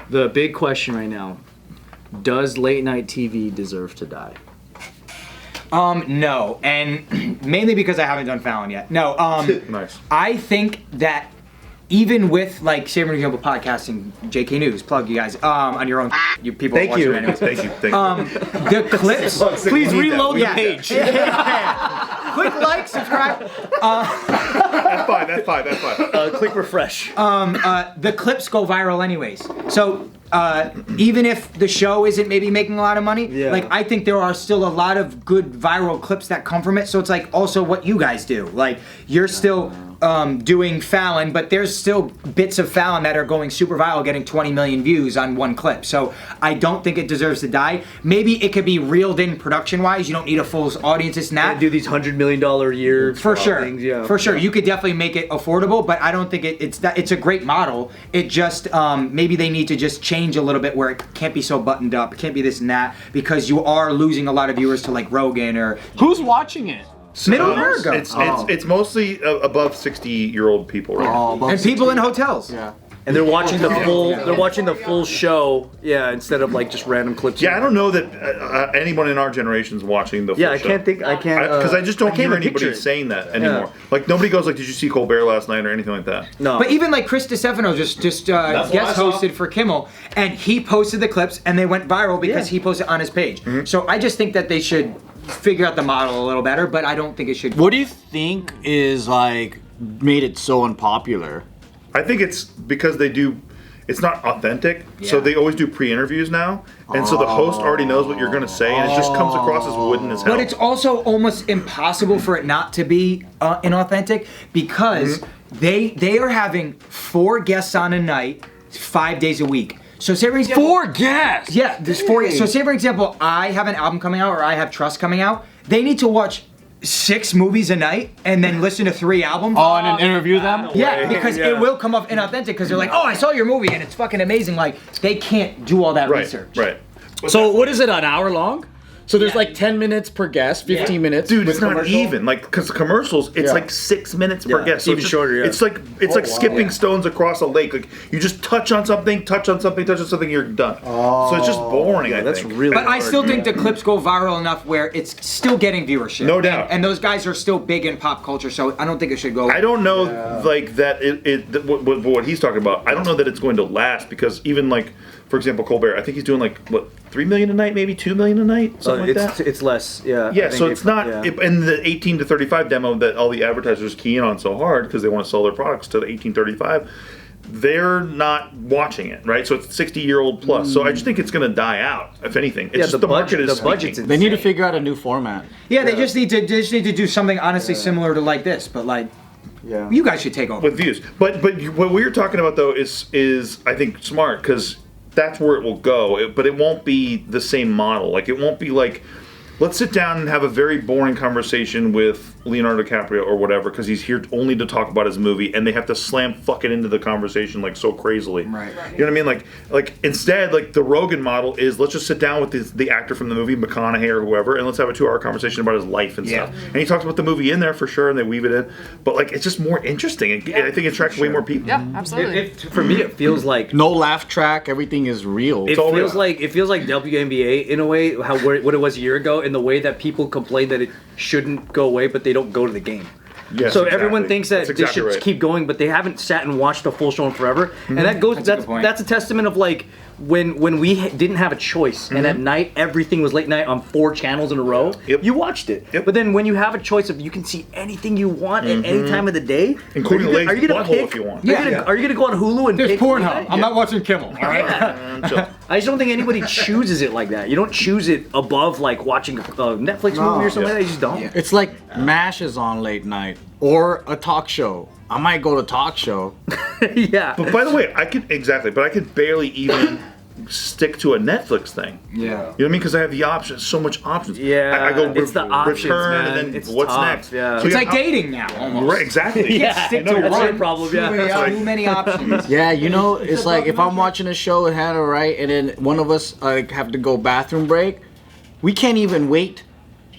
The big question right now: does late night TV deserve to die? No, and mainly because I haven't done Fallon yet. No, Nice. I think that even with like, say for example, podcasting, JK Plug you guys on your own. You people. Thank you. Anyways. Thank you. The clips. Please reload the page. Click like, subscribe. That's fine. Click refresh. The clips go viral anyways. So even if the show isn't maybe making a lot of money, like I think there are still a lot of good viral clips that come from it. So it's like also what you guys do. Like you're still doing Fallon, but there's still bits of Fallon that are going super viral, getting 20 million views on one clip. So I don't think it deserves to die. Maybe it could be reeled in production-wise. You don't need a full audience. It's not. Do these $100 million a year for sure. things, yeah. For sure, you could definitely make it affordable, but I don't think it's a great model. It just maybe they need to just change a little bit where it can't be so buttoned up. It can't be this and that because you are losing a lot of viewers to like Rogan or. Who's watching it? Middle America. It's mostly above 60-year-old people, right? And people in hotels. Yeah. And they're watching the full. They're watching the full show. Yeah, instead of like just random clips. Yeah, I don't know that anyone in our generation is watching the full show. I can't think. I can't. Because I just don't can't hear even picture anybody it. saying that anymore. Like nobody goes like, "Did you see Colbert last night?" or anything like that. No. But even like Chris DiStefano just guest hosted for Kimmel, and he posted the clips, and they went viral because he posted on his page. So I just think that they should figure out the model a little better, but I don't think it should. What do you think is like made it so unpopular? I think it's because they do. It's not authentic, so they always do pre-interviews now, and so the host already knows what you're going to say, and it just comes across as wooden as hell. But it's also almost impossible for it not to be inauthentic because they are having 4 guests on a night, 5 days a week. So say for example, 4 guests. Yeah, there's 4. So say for example, I have an album coming out or I have Trust coming out. They need to watch 6 movies a night and then listen to 3 albums. Oh, and then interview them? Yeah, because it will come off inauthentic because they're like, oh, I saw your movie and it's fucking amazing. Like, they can't do all that research. Right. So what is it? An hour long? So there's like 10 minutes per guest, 15 minutes. Dude, with it's not commercial? even like because commercials, it's like 6 minutes per guest. So even shorter. Yeah. It's like skipping stones across a lake. Like you just touch on something, you're done. So it's just boring. I that's think. really. But I hard, still think the clips go viral enough where it's still getting viewership. No doubt. And those guys are still big in pop culture, so I don't think it should go. I don't know, like that. What he's talking about. I don't know that it's going to last because even like, for example, Colbert. I think he's doing like what 3 million a night, maybe 2 million a night, something like that. It's less. Yeah. Yeah, so it's not in the 18 to 35 demo that all the advertisers key in on so hard because they want to sell their products to the 18-35. They're not watching it, right? So it's 60-year-old plus. So I just think it's going to die out. If anything, it's just the market is budget's speaking. They need to figure out a new format. Yeah, they just need to do something honestly similar to like this, but like. Yeah. You guys should take over. With views, but what we're talking about though is I think smart because that's where it will go. But it won't be the same model. Like it won't be like, let's sit down and have a very boring conversation with Leonardo DiCaprio or whatever because he's here only to talk about his movie, and they have to slam fucking into the conversation like so crazily. Right. You know what I mean? Like instead, like the Rogan model is let's just sit down with the actor from the movie, McConaughey or whoever, and let's have a 2-hour conversation about his life and stuff. And he talks about the movie in there for sure, and they weave it in. But like it's just more interesting. And I think it attracts way more people. Yeah, absolutely. For me, it feels like No laugh track. Everything is real. it feels like WNBA in a way what it was a year ago, in the way that people complain that it shouldn't go away, but they don't go to the game. Yes, So exactly. everyone thinks that That's this exactly should right. keep going, but they haven't sat and watched a full show in forever. And that goes That's a good point. that's a testament of like when we didn't have a choice, and at night everything was late night on 4 channels in a row. Yep. You watched it. Yep. But then when you have a choice of you can see anything you want at any time of the day, Including are you Lazy gonna Butthole pick? if you want. Are you gonna go on Hulu and There's pick Pornhub. I'm not watching Kimmel. All right. Chill. I just don't think anybody chooses it like that. You don't choose it above like watching a Netflix movie or something like that. You just don't. It's like MASH is on late night or a talk show. I might go to talk show. Yeah. But by the way, I could barely even stick to a Netflix thing. Yeah. You know what I mean? Because I have the options, so much options. Yeah, I go it's the options, return man. and then It's what's tough, next? yeah. So It's you like have- dating now, almost. Right, exactly. You can't stick I know, to you're That's one. your problem, yeah. Too many options. Yeah, you know, it's like if I'm watching a show with Hannah, right, and then one of us have to go bathroom break, we can't even wait.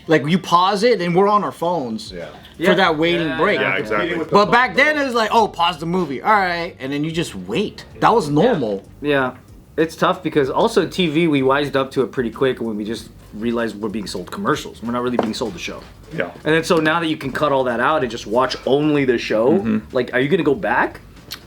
Like you pause it and we're on our phones for that waiting break. Yeah, exactly. But back then it was like, oh, pause the movie, all right, and then you just wait. That was normal. Yeah. It's tough because also TV, we wised up to it pretty quick when we just realized we're being sold commercials. We're not really being sold the show. Yeah. And then so now that you can cut all that out and just watch only the show, like, are you gonna go back?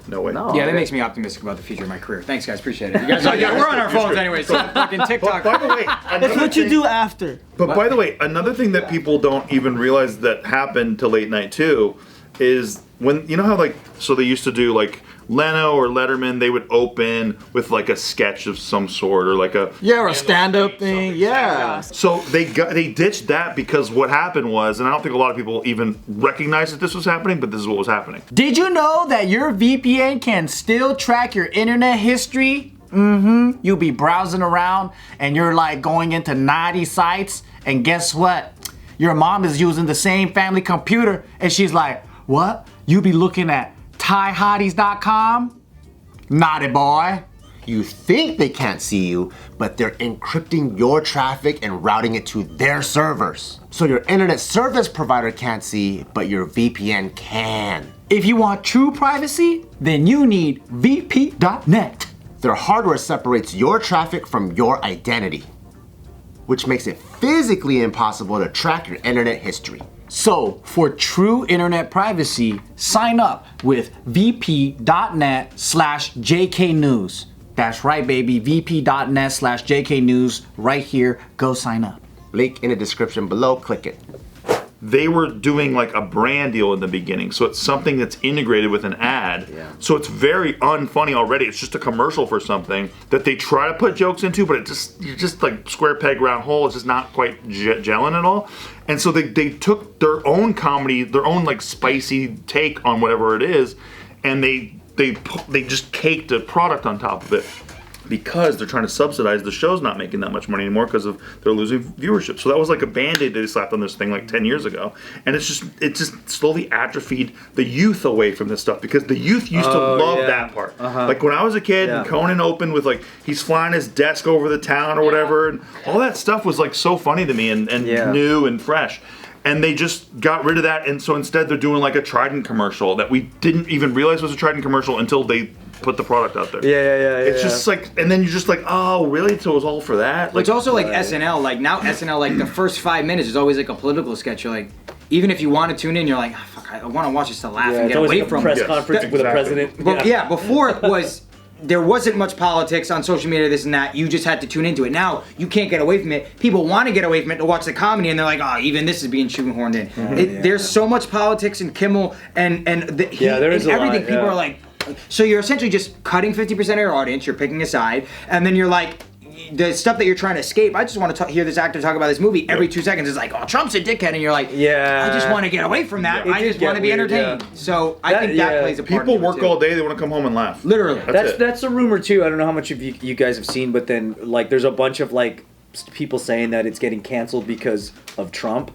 No way. No. Yeah, that makes me optimistic about the future of my career. Thanks, guys. Appreciate it. You guys, we're on our phones anyway, so fucking TikTok. By the way, That's what you do after. But by the way, another thing that people don't even realize that happened to late night too is when you know how like so they used to do like Leno or Letterman, they would open with like a sketch of some sort or like a Yeah, or a stand-up thing. Yeah. so they ditched that because what happened was, and I don't think a lot of people even recognized that this was happening, but this is what was happening. Did you know that your VPN can still track your internet history? Mm-hmm. You'll be browsing around and you're like going into naughty sites, and guess what? Your mom is using the same family computer and she's like, what? You be looking at ThaiHotties.com? Naughty boy. You think they can't see you, but they're encrypting your traffic and routing it to their servers. So your internet service provider can't see, but your VPN can. If you want true privacy, then you need VP.net. Their hardware separates your traffic from your identity, which makes it physically impossible to track your internet history. So, for true internet privacy, sign up with vp.net/jknews. That's right, baby, vp.net/jknews right here. Go sign up. Link in the description below, click it. They were doing like a brand deal in the beginning, so it's something that's integrated with an ad. Yeah. So it's very unfunny already. It's just a commercial for something that they try to put jokes into, but you're just like square peg round hole. It's just not quite gelling at all. And so they took their own comedy, their own like spicy take on whatever it is, and they just caked a product on top of it. Because they're trying to subsidize the show's not making that much money anymore because of they're losing viewership. So that was like a band-aid they slapped on this thing like 10 years ago. And it just slowly atrophied the youth away from this stuff because the youth used to love that part. Like when I was a kid and Conan opened with like he's flying his desk over the town or whatever, and all that stuff was like so funny to me and new and fresh. And they just got rid of that, and so instead they're doing like a Trident commercial that we didn't even realize was a Trident commercial until they put the product out there. It's just like, and then you're just like, oh, really? So it was all for that? Like, it's also like SNL. Like now SNL, like the first 5 minutes is always like a political sketch. You're like, even if you want to tune in, you're like, oh, fuck, I want to watch this to laugh and it's get always away like a from press it. conference with a president. But before it was. There wasn't much politics on social media, this and that. You just had to tune into it. Now, you can't get away from it. People want to get away from it to watch the comedy, and they're like, oh, even this is being shoehorned in. There's so much politics in Kimmel and there is and a everything. lot, People are like, so you're essentially just cutting 50% of your audience, you're picking a side, and then you're like, the stuff that you're trying to escape, I just want to hear this actor talk about this movie every 2 seconds. It's like, oh, Trump's a dickhead, and you're like, I just want to get away from that. I just want to be entertained. So I think that plays a part. People work all day, they want to come home and laugh. Literally. That's a rumor too. I don't know how much of you guys have seen, but then like there's a bunch of like people saying that it's getting canceled because of Trump,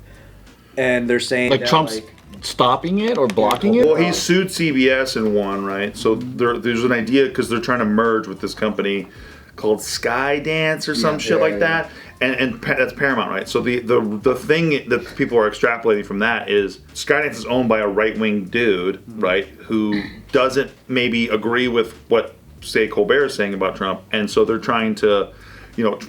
and they're saying Like that, Trump's stopping it or blocking it? Well, he sued CBS and won, right? So there's an idea because they're trying to merge with this company called Skydance or some shit like that, and that's Paramount, right? So the thing that people are extrapolating from that is Skydance is owned by a right-wing dude, right, who doesn't maybe agree with what, say, Colbert is saying about Trump, and so they're trying to,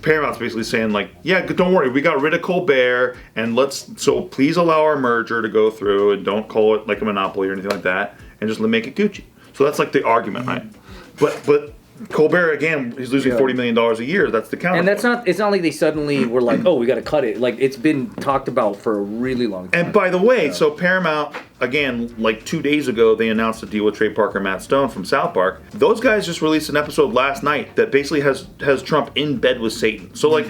Paramount's basically saying like, yeah, don't worry, we got rid of Colbert, and so please allow our merger to go through, and don't call it like a monopoly or anything like that, and just make it Gucci. So that's like the argument, right? But Colbert, again, he's losing $40 million a year. That's the counter. And it's not like they suddenly were like, oh, we got to cut it. Like, it's been talked about for a really long time. And by the way, so Paramount, again, like 2 days ago, they announced a deal with Trey Parker and Matt Stone from South Park. Those guys just released an episode last night that basically has Trump in bed with Satan. So, like,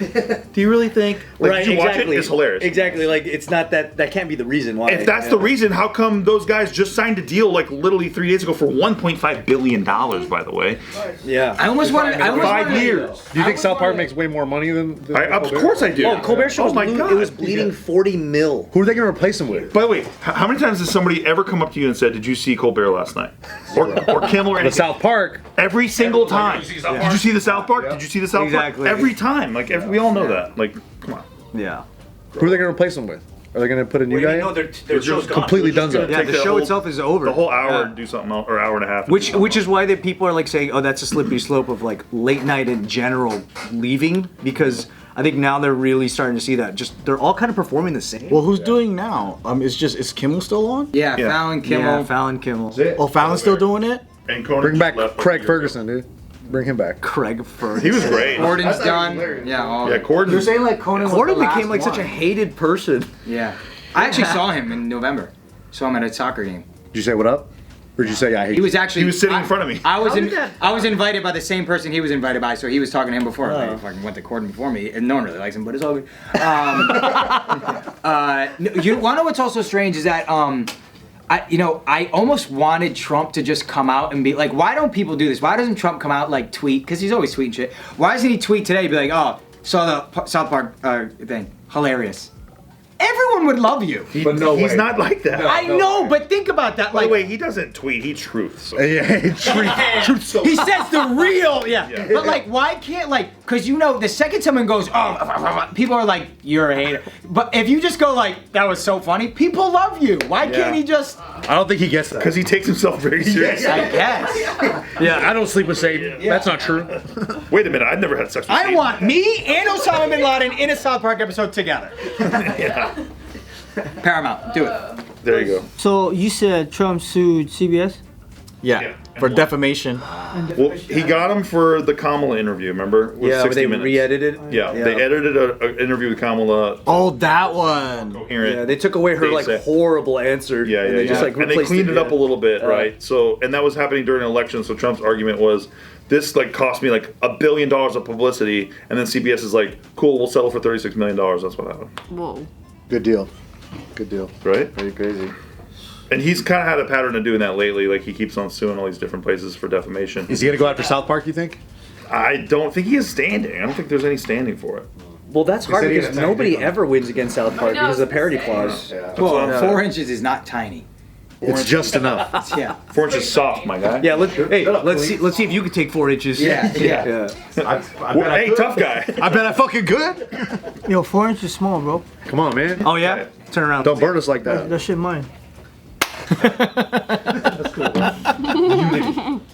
do you really think? Like, right, did you exactly. watch it? It's hilarious. Exactly. Like, it's not that can't be the reason why. If that's the reason, how come those guys just signed a deal like literally 3 days ago for $1.5 billion, by the way? Yeah. I almost wanted 5 years. Do you think South Park makes way more money than Of course I do. Oh, Colbert Show God. it was bleeding 40 mil. Who are they going to replace him with? By the way, how many times has somebody ever come up to you and said, "Did you see Colbert last night?" Or Kimmel or The anything? South Park. Every single time. Did you see South Did Park? you see the South Park? Did you see the South Exactly. Park? Every time. Like we all know that. Like, come on. Yeah. Who are they going to replace him with? Are they gonna put a new guy? No, in? their show's gone. Completely done. Gonna Yeah, take the that show whole- itself is over. The whole hour Yeah. and do something else, or hour and a half. and do Which something which else. is why that people are like saying, oh, that's a slippery slope of like late night in general leaving, because I think now they're really starting to see that just they're all kind of performing the same. Well, who's doing now? Is Kimmel still on? Yeah, Yeah. Fallon, Kimmel. yeah, Fallon, Kimmel, Oh, Fallon's still doing it? And Conan Bring back left, like, Craig a year ago. Ferguson, dude. Bring him back. Craig Ferguson. He was great. Gordon's done. Yeah, all Yeah, Corden. They're saying like Conan Gordon was the became last like such a one. hated person. Yeah. I actually saw him in November. Saw him at a soccer game. Did you say what up? Or did you say I hate He was actually. He was sitting in front of me. I was How did that- I was invited by the same person he was invited by, so he was talking to him before. Like, he fucking went to Corden before me, and no one really likes him, but it's all good. You want to know what's also strange is that I almost wanted Trump to just come out and be like, why don't people do this? Why doesn't Trump come out like tweet? Because he's always tweeting shit. Why doesn't he tweet today? Be like, oh, saw the South Park thing, hilarious. Everyone would love you. But no He's way. not like that. I know, but think about that. By Like, the way, he doesn't tweet. He truths. Yeah, he says the real, yeah. But like, why can't because the second someone goes, oh, people are like, you're a hater. But if you just go like, that was so funny, people love you. Why can't he just? I don't think he gets that. Because he takes himself very seriously. I guess. Yeah, I don't sleep with Satan. That's not true. Wait a minute, I've never had sex with I Satan. want me and Osama bin Laden in a South Park episode together. Paramount, do it. There you go. So you said Trump sued CBS? Yeah, for defamation. Well, he got him for the Kamala interview, remember? With Yeah, 60 but they minutes. re-edited. Yeah, they edited an interview with Kamala. Oh, that one. Coherent. Yeah, they took away her They like said- horrible answer. Yeah, and yeah, they yeah. just like and they replaced cleaned it up a little bit, Yeah. right? So, and that was happening during an election. So Trump's argument was, this like cost me like $1 billion of publicity, and then CBS is like, cool, we'll settle for $36 million. That's what happened, Whoa. Good deal. Good deal. right? Pretty crazy. And he's kind of had a pattern of doing that lately. Like he keeps on suing all these different places for defamation. Is he gonna go after South Park? You think? I don't think he is standing. I don't think there's any standing for it. Well, that's hard said he because had a nobody tactic on ever wins against South Park because of the parody clause. Well, 4 inches is not tiny. It's just enough. Yeah. 4 inches soft, my guy. Yeah, let's see if you can take 4 inches. Yeah. Well, hey, tough guy. I bet I fucking could. Yo, 4 inches small, bro. Come on, man. Oh yeah, turn around. Don't burn us like that. That shit mine.